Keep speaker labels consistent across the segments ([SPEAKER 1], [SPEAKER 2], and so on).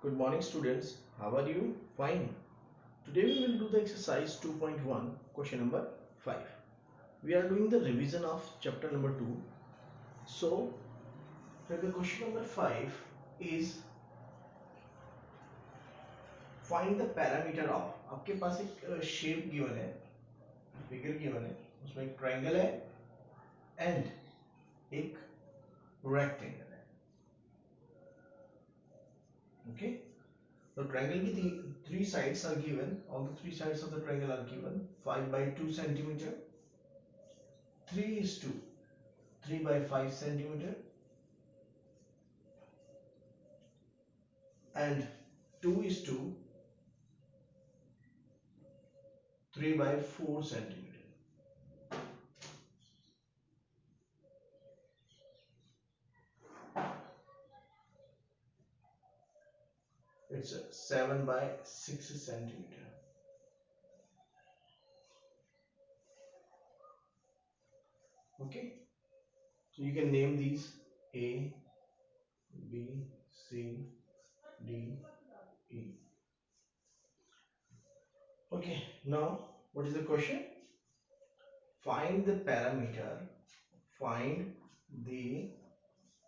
[SPEAKER 1] Good morning students. How are you? Fine. Today we will do the exercise 2.1 question number 5. We are doing the revision of chapter number 2. So the question number 5 is find the parameter of. आपके पास एक shape given है, figure given है, उसमें एक triangle है and एक rectangle है. Okay. The triangle की three sides are given. All the three sides of the triangle are given. 5 by 2 centimeter. 3 is to 3 by 5 centimeter. And 2 is to 3 by 4 centimeter. It's 7 by 6 centimeter. Okay. So you can name these A, B, C, D, E. Okay. Now what is the question? Find the parameter. Find the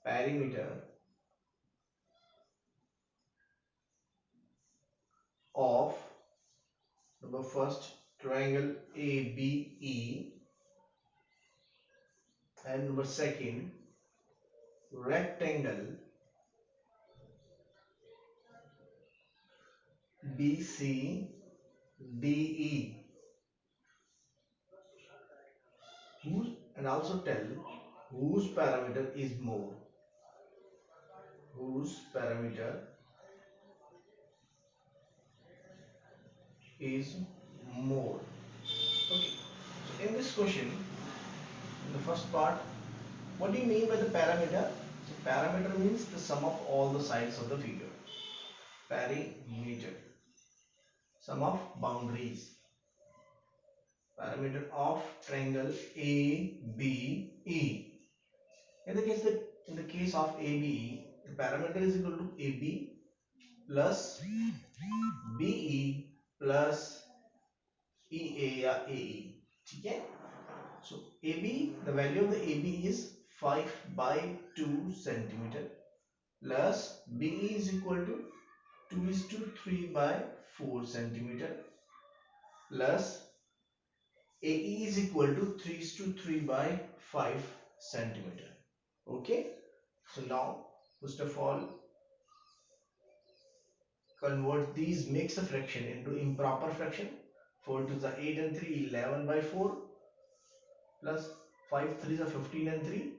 [SPEAKER 1] perimeter of number first triangle ABE and number second rectangle BCDE. And also tell whose parameter is more. Whose parameter is more. Okay. So in this question, in the first part, what do you mean by the parameter? So parameter means the sum of all the sides of the figure. Perimeter. Sum of boundaries. Parameter of triangle ABE. In the case of ABE, the parameter is equal to AB plus BE plus EA या AE. ठीक है. So AB, the value of the AB is 5 by 2 centimeter plus BE is equal to 2 is to 3 by 4 centimeter plus AE is equal to 3 is to 3 by 5 centimeter. Okay. So now first of all convert these mixed fraction into improper fraction. 4 to the 8 and 3 11 by 4 plus 5 3 is 15 and 3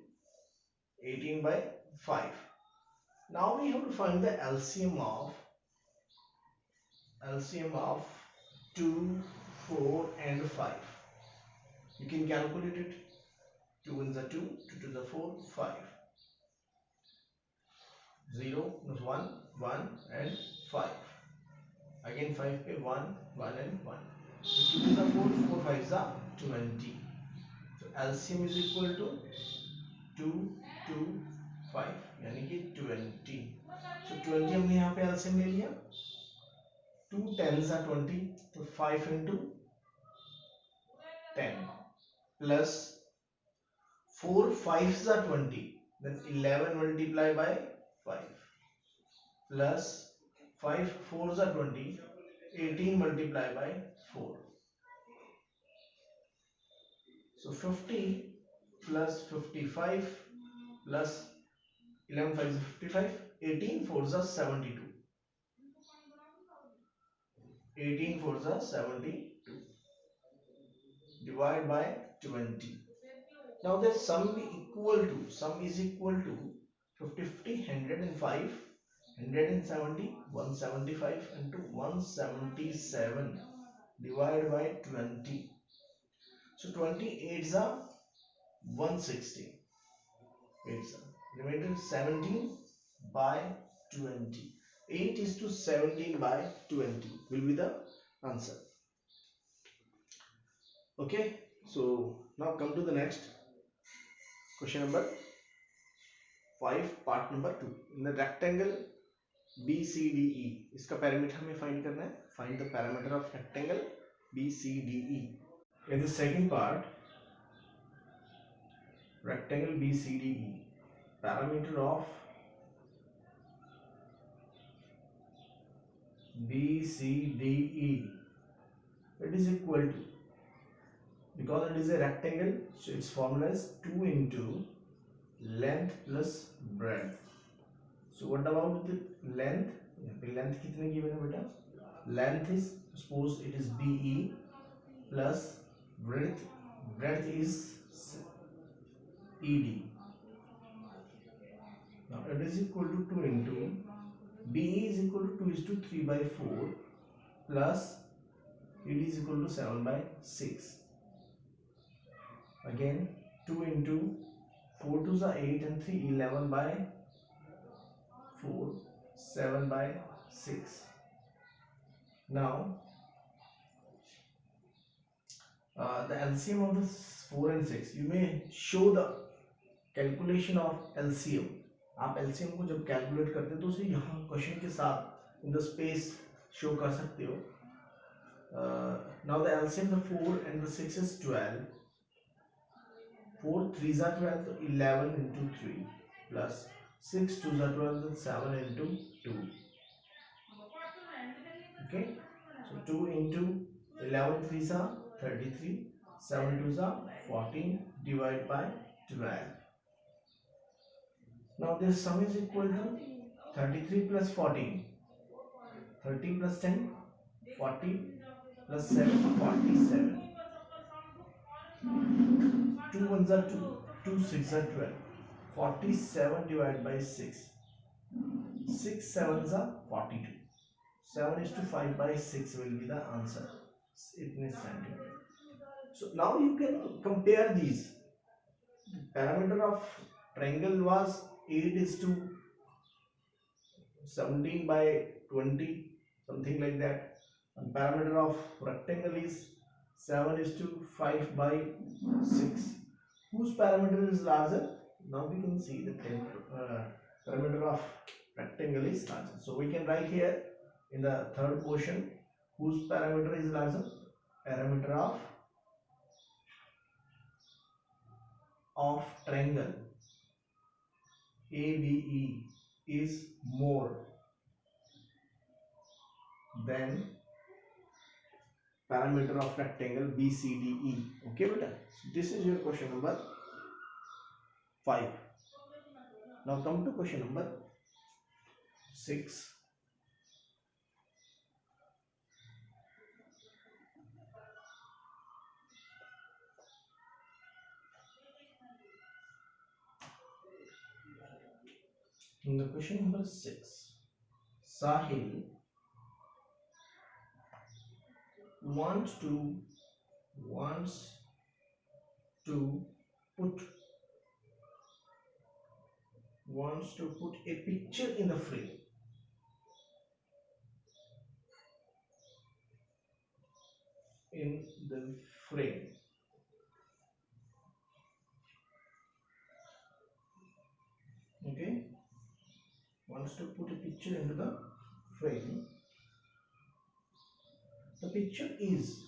[SPEAKER 1] 18 by 5. Now we have to find the LCM of 2, 4 and 5. You can calculate it. 2 in the 2, 2 to the 4, 5. 0 plus 1, 1 and 5. Again 5 पे 1, 1 and 1. So 2 to the 4, 4 5 is 20. So LCM is equal to 2 to 5 यानी कि 20. So 20 हमने यहाँ पे LCM ले लिया. 2 10s are 20. तो 5 into 10 plus 4 5s are 20. Then 11 multiplied by 5 plus 5 4s are 20. 18 multiplied by 4. So 50 plus 55 plus 11 5 is 55. 18 4s are 72. 18 4s are 72. Divide by 20. Now the sum is equal to 50 50 105 170 175 into 177 divided by 20. So 28 is 160. Remainder 17 by 20. 8 is to 17 by 20 will be the answer. Okay. So now come to the next question number 5, part number 2. In the rectangle BCDE, इसका parameter हमें find करना है. Find the parameter of rectangle BCDE. In the second part, rectangle BCDE, parameter of BCDE, it is equal to, because it is a rectangle, so its formula is 2 into length plus breadth. So what about the length? Length कितने given है बेटा? Length is, suppose it is BE plus breadth is ED. Now it is equal to 2 into BE is equal to 2 is to 3 by 4 plus ED is equal to 7 by 6. Again 2 into 4 to the 8 and 3 11 by 4 7 by 6. Now the LCM of the 4 and 6, you may show the calculation of LCM. आप LCM को जब calculate करते हो तो उसे यहाँ question के साथ इन द स्पेस शो कर सकते हो. Now the LCM the 4 and the 6 is 12. 4 3s are 12, so 11 into 3 plus 6 2s are 12, then 7 into 2. Okay, so 2 into 11 3s are 33, 7 2s are 14, divided by 12. Now this sum is equal to 33 plus 14, 30 plus 10, 40 plus 7, 47. 2 ones are 2, 2 6 are 12, 47 divided by 6, 6 sevens are 42. 7 is to 5 by 6 will be the answer. It is centimeter. So now you can compare these. The parameter of triangle was 8 is to 17 by 20, something like that. And parameter of rectangle is 7 is to 5 by 6. Whose parameter is larger? Now we can see the parameter of rectangle is larger. So we can write here in the third portion, whose parameter is larger? Parameter of triangle ABE is more than parameter of rectangle BCDE. Okay beta, so this is your question number 5. Now come to question number 6. In the question number 6, Sahil wants to put a picture in the frame. Okay, wants to put a picture into the frame. The picture is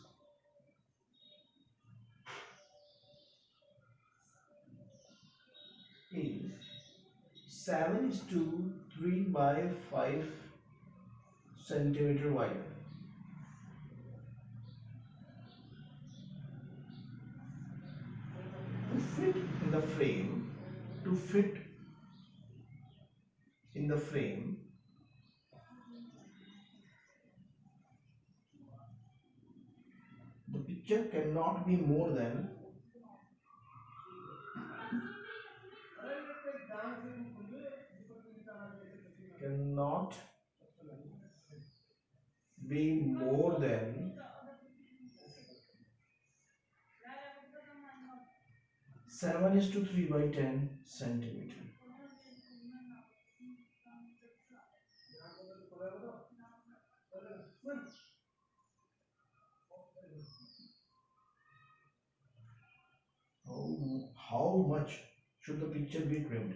[SPEAKER 1] 7 is to 3 by 5 centimeter wide. To fit in the frame, the picture cannot be more than 7 is to 3 by 10 centimeter. How much should the picture be trimmed?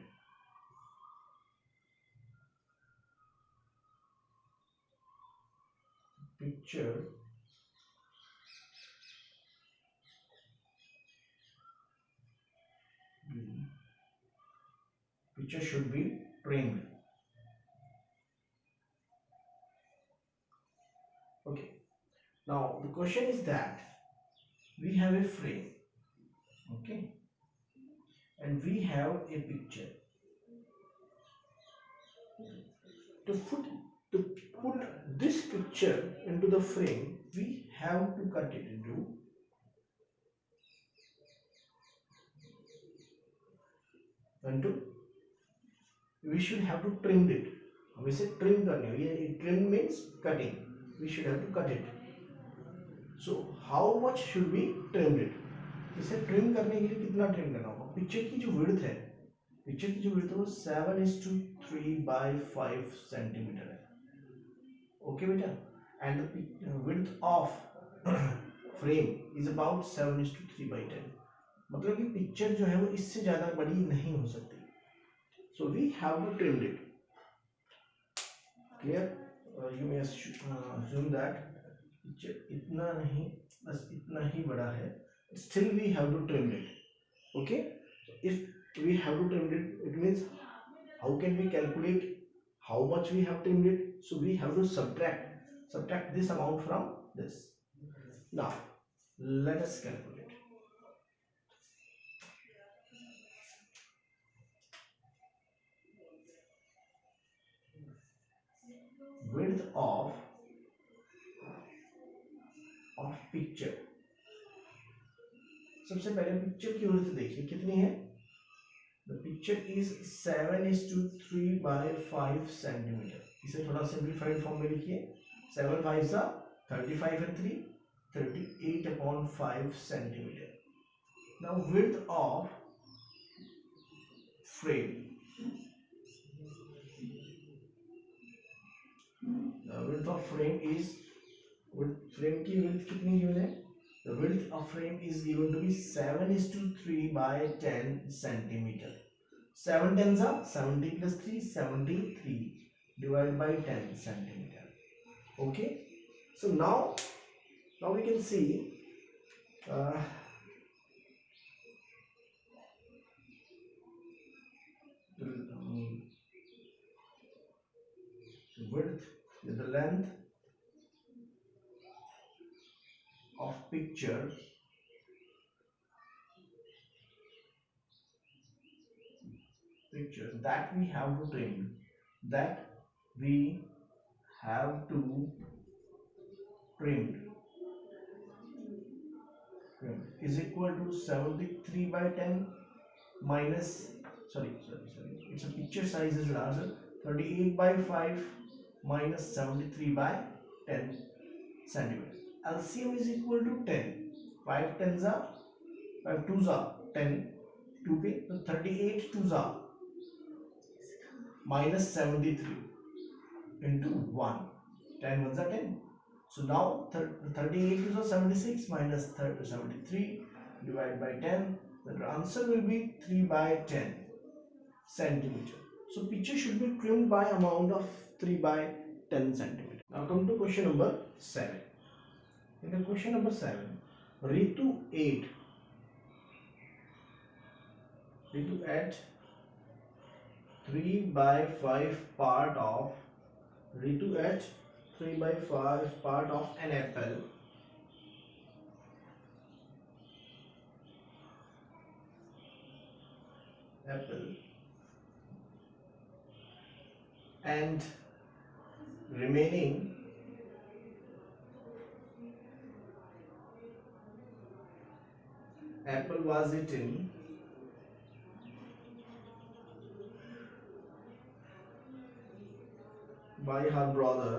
[SPEAKER 1] picture should be trimmed. Okay, now the question is that we have a frame, okay, and we have a picture. To put this picture into the frame, we have to cut it into we should have to trim it. We say trim करने, ये trim means cutting. We should have to cut it. So how much should we trim it? इसे trim करने के लिए कितना trim करना होगा? Picture की जो width है, picture की जो width है वो 7:3/5 सेंटीमीटर है. Okay बेटा? And the width of frame is about 7:3/10. मतलब कि picture जो है वो इससे ज़्यादा बड़ी नहीं हो सकती. So we have to trim it. Clear? You may assume that picture इतना नहीं, बस इतना ही बड़ा है. Still we have to trim it. Okay? So if we have to trim it, it means how can we calculate how much we have trimmed it? So we have to subtract this amount from this. Now let us calculate. Width of picture. सबसे पहले picture की width देखिए कितनी है. The picture is 7:3/5 centimetre. इसे थोड़ा simplified form में लिखिए. 7 5 35 and 3 38/5 centimetre. Now width of frame. The width of frame is, frame की width कितनी given है? The width of frame is given to be 7:3/10 centimeter. 7 tens are 70 plus 3 73 divided by 10 centimeter. Okay. So now we can see the width, the length of picture that we have to trim, is equal to 73/10 minus, sorry, it's a picture size is larger, 38/5 minus 73/10 centimeter. LCM is equal to 10. 5 tens are 5 twos are 10, 2 पे तो 38 twos are minus 73 into 1, 10 ones are 10. So now 38 twos are 76 minus 73 divided by 10. The answer will be 3/10 centimeter. So picture should be trimmed by amount of 3/10 centimeter. Now come to question number 7. In the question number 7, Ritu ate 3/5 part of an apple and remaining apple was eaten by her brother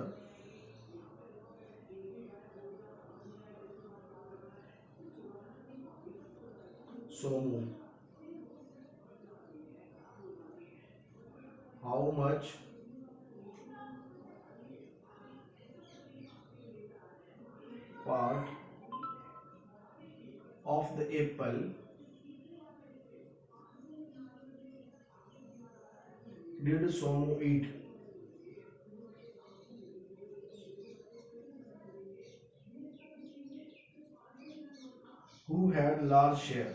[SPEAKER 1] Somu. How much part of the apple did Somu eat? had large share.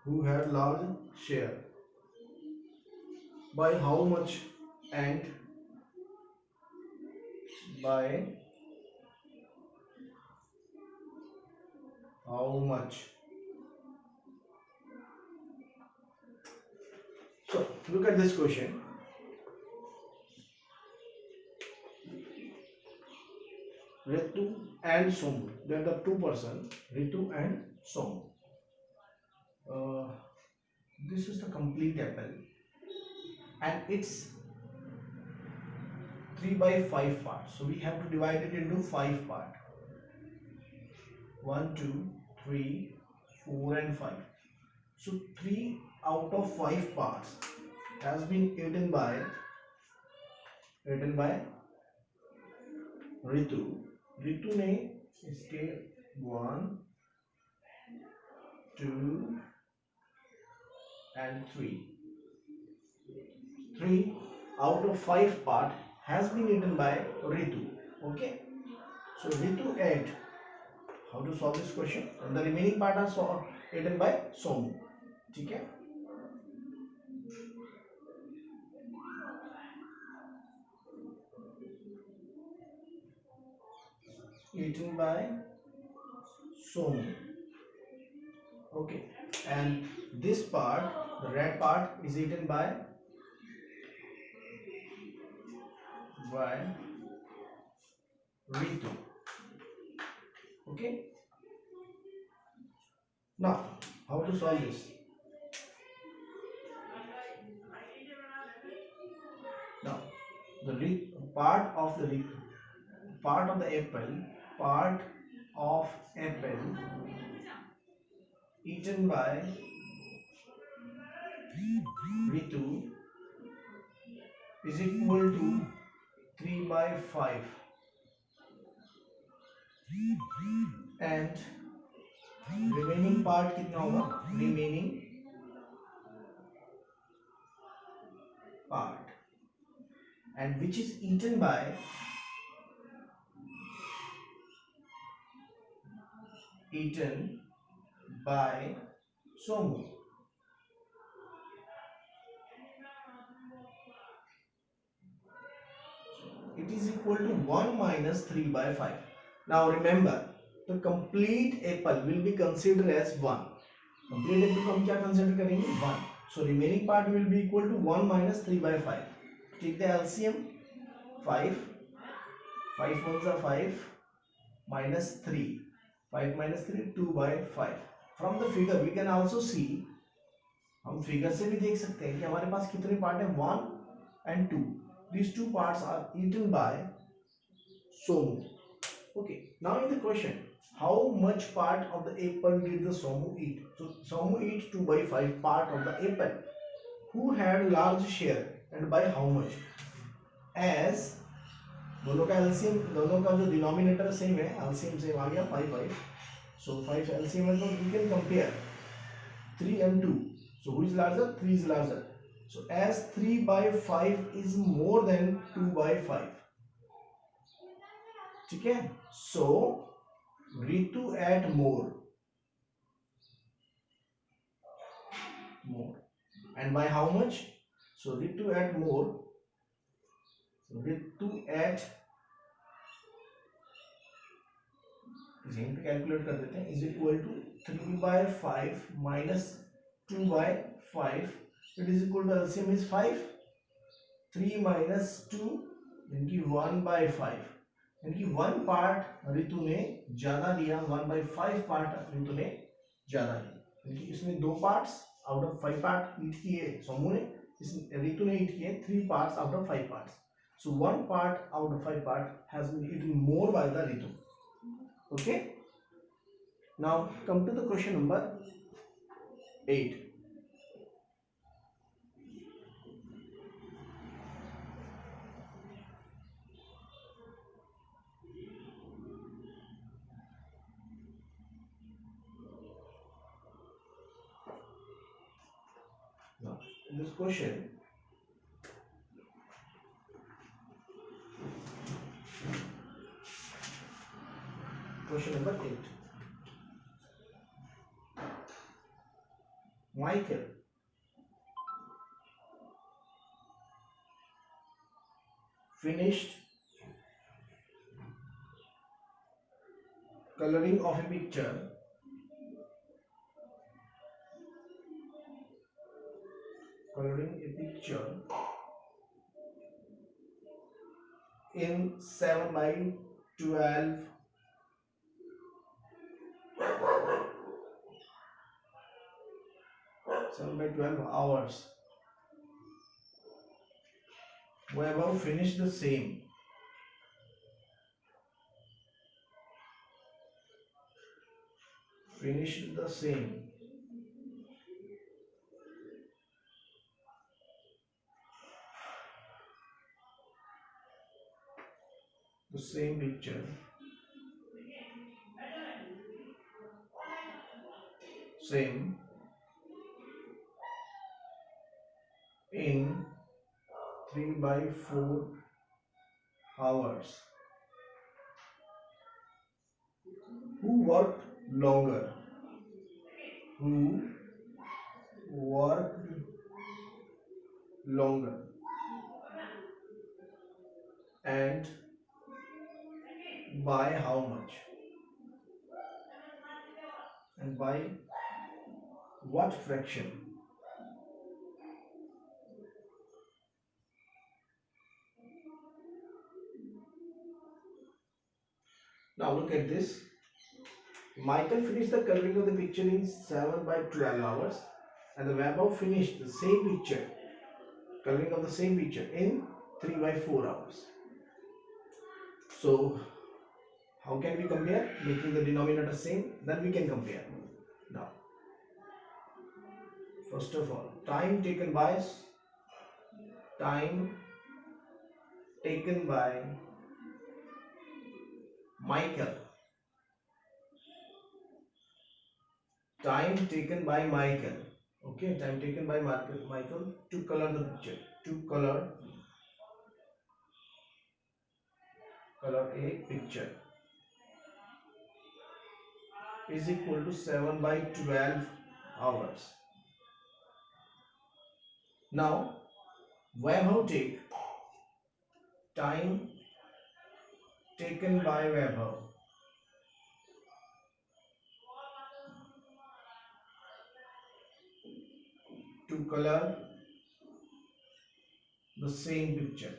[SPEAKER 1] Who had large share. By how much and by how much. So look at this question. Ritu and Somu. They are the two person. Ritu and Somu. This is the complete apple, and it's 3 by 5 parts. So we have to divide it into 5 parts. 1, 2, 3, 4, and 5. So 3 out of 5 parts has been eaten by Ritu. Ritu ने इसके 1, 2 and 3. 3 out of 5 part has been eaten by Ritu. Okay. So Ritu ate. How to solve this question? And the remaining part are eaten by Somu. ठीक है? Eaten by Somu. Okay. And this part, the red part, is eaten by Ritu. Okay. Now, how to solve this? Now, the part of the apple eaten by Ritu is equal to 3 by 5, and remaining part कितना होगा? Remaining part, and which is eaten by Somu. It is equal to 1 minus 3 by 5. Now remember, the complete apple will be considered as 1. Complete apple को हम क्या consider करेंगे? 1. So remaining part will be equal to 1 minus 3 by 5. Take the LCM. 5. 5 ones are 5 minus 3. 5 minus 3, 2 by 5. From the figure we can also see, हम figure से भी देख सकते हैं कि हमारे पास कितने पार्ट हैं? 1 and 2. These two parts are eaten by Somu. Okay. Now in the question, how much part of the apple did the Somu eat? So Somu eat 2 by 5 part of the apple. Who had large share and by how much? As दोनों का LCM, दोनों का जो denominator same है, LCM same आ गया 5 5. So 5 LCM है, तो we can compare 3 and 2. So who is larger? 3 is larger. So as 3 by 5 is more than 2 by 5. ठीक है? So Ritu ate more. And by how much? So Ritu ate more. So Ritu ate, यहीं पे calculate कर देते हैं, is equal to 3 by 5 minus 2 by 5. It is equal to LCM is 5. 3 minus 2 यानी 1 by 5. यानी 1 part ऋतु ने ज्यादा लिया, 1 by 5 पार्ट ऋतु ने ज्यादा लिया. यानी इसने 2 पार्ट्स आउट ऑफ 5 पार्ट ईट किए सोमू ने, ऋतु ने ईट किए 3 parts out of 5 parts. So 1 part out of 5 part has been eaten more by the Ritu. Okay. Now come to the question number 8. Now in this question, Question number 8. Michael finished coloring of a picture in 7 by 12 hours. Vaibhav finished the same. The same picture in 3 by 4 hours. Who worked longer? And by how much? And by what fraction? Now look at this. Michael finished the coloring of the picture in 7 by 12 hours, and the Vaibhav finished the same picture, coloring of the same picture in 3 by 4 hours. So how can we compare? Making the denominator same, then we can compare. Now, first of all, time taken by Michael. Time taken by Michael. Okay, time taken by Michael to color the picture. To color a picture is equal to 7 by 12 hours. Now, Vaibhav take time taken by Vaibhav to color the same picture.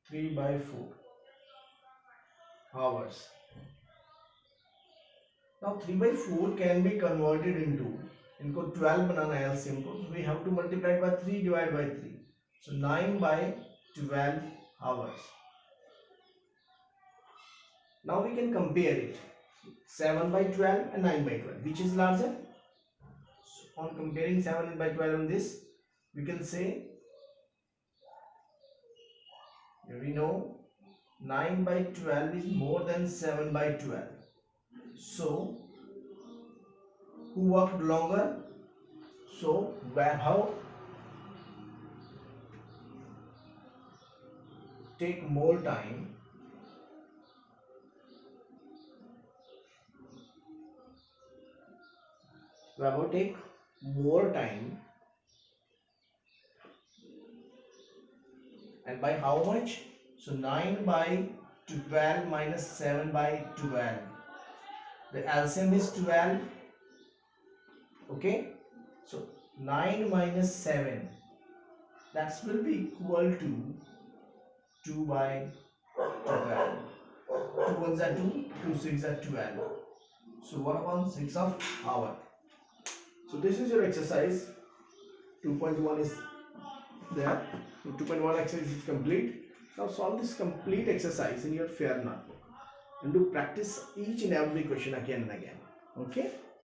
[SPEAKER 1] Three by 4 hours. Now 3 by 4 can be converted into, इनको 12 बनाना है LCM को, so we have to multiply it by 3 divided by 3. So 9 by 12 hours. Now we can compare it. 7 by 12 and 9 by 12. Which is larger? So on comparing 7 by 12 on this, we can say, we know 9 by 12 is more than 7 by 12. So, who worked longer? So, Vaibhav take more time. Vaibhav take more time. And by how much? So, 9 by 12 minus 7 by 12. The LCM is 12. Okay. So 9 minus 7. That will be equal to 2 by 12. 2 ones are 2, 2 6 are 12. So 1 upon 6 of hour. So this is your exercise. 2.1 is there. 2.1 exercise is complete. Now solve this complete exercise in your fair notebook and do practice each and every question again and again. Okay.